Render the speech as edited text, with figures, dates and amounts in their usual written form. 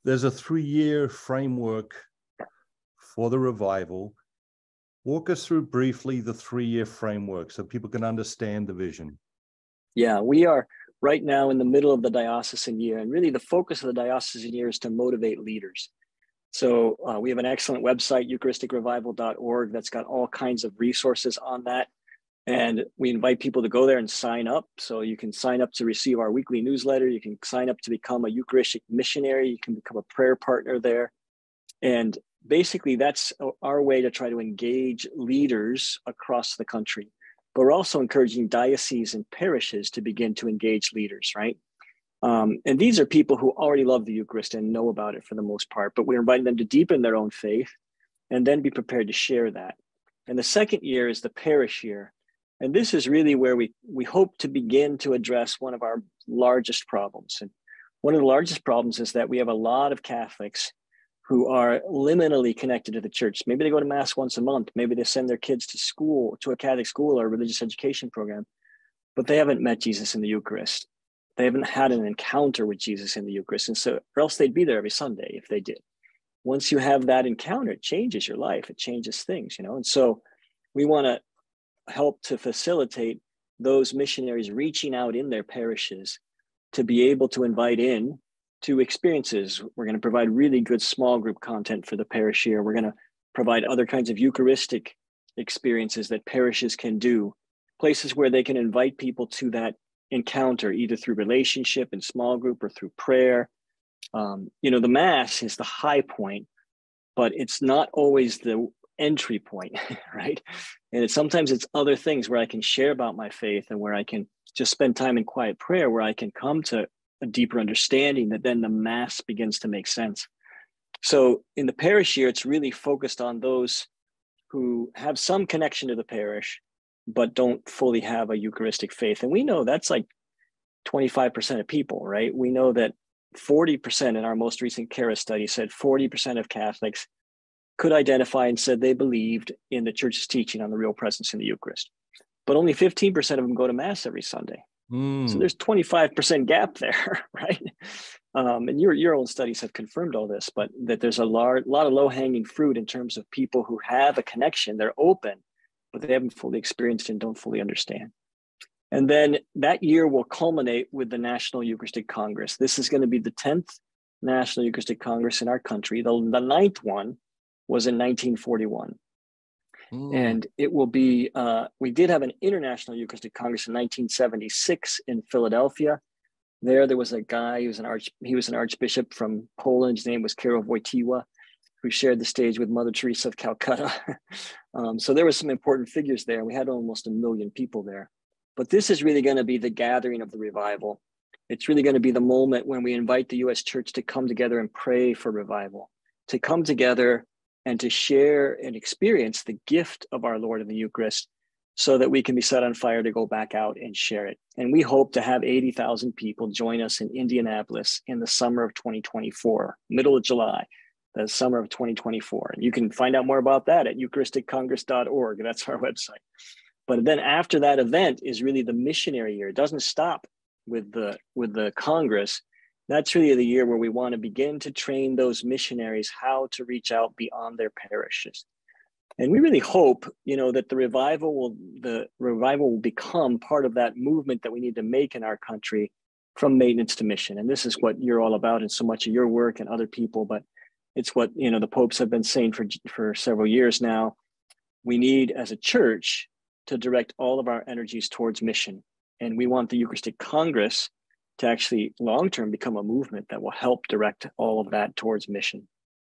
there's a 3-year framework for the revival. Walk us through briefly the 3-year framework so people can understand the vision. Yeah, we are right now in the middle of the diocesan year, and really the focus of the diocesan year is to motivate leaders. So we have an excellent website, eucharisticrevival.org, that's got all kinds of resources on that. And we invite people to go there and sign up. So you can sign up to receive our weekly newsletter. You can sign up to become a Eucharistic missionary. You can become a prayer partner there. And basically, that's our way to try to engage leaders across the country. But we're also encouraging dioceses and parishes to begin to engage leaders, right? And these are people who already love the Eucharist and know about it for the most part, but we're inviting them to deepen their own faith and then be prepared to share that. And the second year is the parish year. And this is really where we hope to begin to address one of our largest problems. And one of the largest problems is that we have a lot of Catholics who are liminally connected to the church. Maybe they go to Mass once a month. Maybe they send their kids to school, to a Catholic school or a religious education program, but they haven't met Jesus in the Eucharist. They haven't had an encounter with Jesus in the Eucharist. And so, or else they'd be there every Sunday if they did. Once you have that encounter, it changes your life. It changes things, you know? And so we want to help to facilitate those missionaries reaching out in their parishes to be able to invite in to experiences. We're going to provide really good small group content for the parish year. We're going to provide other kinds of Eucharistic experiences that parishes can do, places where they can invite people to that encounter, either through relationship in small group or through prayer. The Mass is the high point, but it's not always the entry point, right? And sometimes it's other things where I can share about my faith and where I can just spend time in quiet prayer, where I can come to a deeper understanding that then the Mass begins to make sense. So in the parish year, it's really focused on those who have some connection to the parish, but don't fully have a Eucharistic faith. And we know that's like 25% of people, right? We know that 40% in our most recent CARA study said 40% of Catholics could identify and said they believed in the church's teaching on the real presence in the Eucharist. But only 15% of them go to Mass every Sunday. So there's 25% gap there, right? And your own studies have confirmed all this, but that there's a lot of low-hanging fruit in terms of people who have a connection, they're open, but they haven't fully experienced and don't fully understand. And then that year will culminate with the National Eucharistic Congress. This is going to be the 10th National Eucharistic Congress in our country. The 9th one was in 1941. And it will be, we did have an International Eucharistic Congress in 1976 in Philadelphia. There was a guy, he was an archbishop from Poland. His name was Karol Wojtyła, who shared the stage with Mother Teresa of Calcutta. So there were some important figures there. We had almost 1 million people there. But this is really going to be the gathering of the revival. It's really going to be the moment when we invite the U.S. Church to come together and pray for revival, to come together and to share and experience the gift of our Lord in the Eucharist so that we can be set on fire to go back out and share it. And we hope to have 80,000 people join us in Indianapolis in the summer of 2024, middle of July, the summer of 2024. And you can find out more about that at eucharisticcongress.org. That's our website. But then after that event is really the missionary year. It doesn't stop with the Congress. That's really the year where we want to begin to train those missionaries how to reach out beyond their parishes. And we really hope, that the revival will become part of that movement that we need to make in our country from maintenance to mission. And this is what you're all about in so much of your work and other people, but it's what, the popes have been saying for several years now. We need, as a church, to direct all of our energies towards mission. And we want the Eucharistic Congress to actually long-term become a movement that will help direct all of that towards mission.